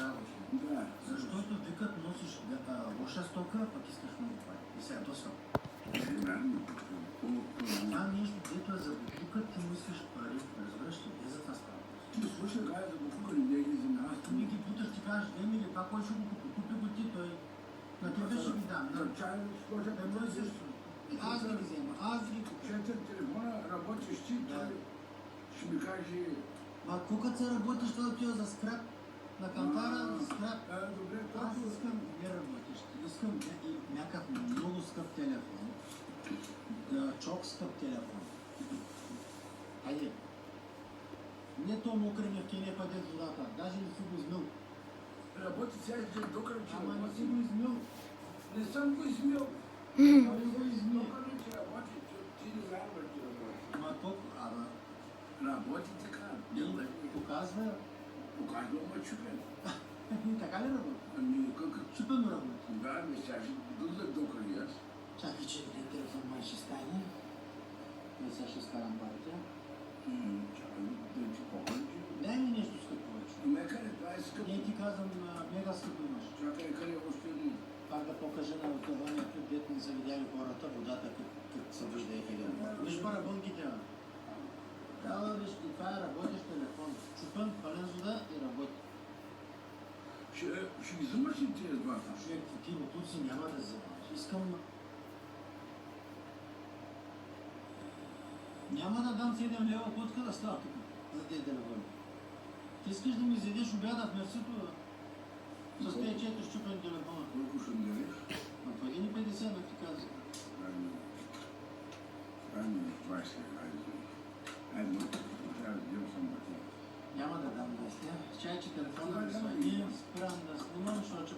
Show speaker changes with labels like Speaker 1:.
Speaker 1: работи.
Speaker 2: Да.
Speaker 1: Защото викат носиш лоша стока, пък искаш много пари. И сега то са. Това нещо, дето е за буклука, ти му искаш пари. Разбираш ли? Не за това става.
Speaker 2: Ти слушай, кай за буклука не дай ги взема.
Speaker 1: Аз ти ми ги питаш, ти кажеш, дай ми ли, това кой ще го купи? Купи го ти, той. На тебе ще ги дам.
Speaker 2: За чай сложат
Speaker 1: Да, той също. Аз ги взема, аз ги купя.
Speaker 2: Четири телефона, работиш ти, той ще ми каже...
Speaker 1: Ма кукът се работиш, той отива за скрап. На кантара, за скрап.
Speaker 2: Добре,
Speaker 1: Аз искам не работиш. Искам някакъв много скъп телефон. Чок скъп телефон. Хайде. Не то мокрене в кене паде в водата. Даже не си го измил.
Speaker 2: Работи сега и докарче.
Speaker 1: Ама не си го измил.
Speaker 2: Не съм го измил.
Speaker 1: Ама го измил.
Speaker 2: Докарче работи, ти не знаеш да ти работи.
Speaker 1: Ама толкова, ама
Speaker 2: Работи така.
Speaker 1: показва.
Speaker 2: Показва ма чупен.
Speaker 1: Така ли работи?
Speaker 2: Ами как?
Speaker 1: Чупено работи.
Speaker 2: Да, ми сега ще да докари аз.
Speaker 1: Чакай, че един телефон май ще стане. Не сега ще скарам партия.
Speaker 2: Чакай, да ти покажи.
Speaker 1: Дай ми нещо скъпо повече.
Speaker 2: Мекаре, това е скъпо.
Speaker 1: Не ти казвам, мега скъпо имаш.
Speaker 2: Чакай, къде още един.
Speaker 1: Пак да покажа на отдаването, дето не са видяли хората водата, как се вижда и хиляда. Виж парабълките, бе. Да, виж, и това е работещ телефон. Чупен, пълен с вода и работи.
Speaker 2: Ще ги взимаш ли тези двата?
Speaker 1: Човек, ти бутуци няма да вземаш. Искам... Няма да дам 7 лева котка да става тук, за тези телефони. Ти искаш да ми изядеш обяда в мерсито, с тези 4 щупени телефона.
Speaker 2: Колко ще ми дадеш?
Speaker 1: На 1,50 да ти казвам.
Speaker 2: Ами, 20 Айде, трябва да взем съм бати.
Speaker 1: Няма да дам 20. Чай, че телефона ми свали. Спирам да снимам, защото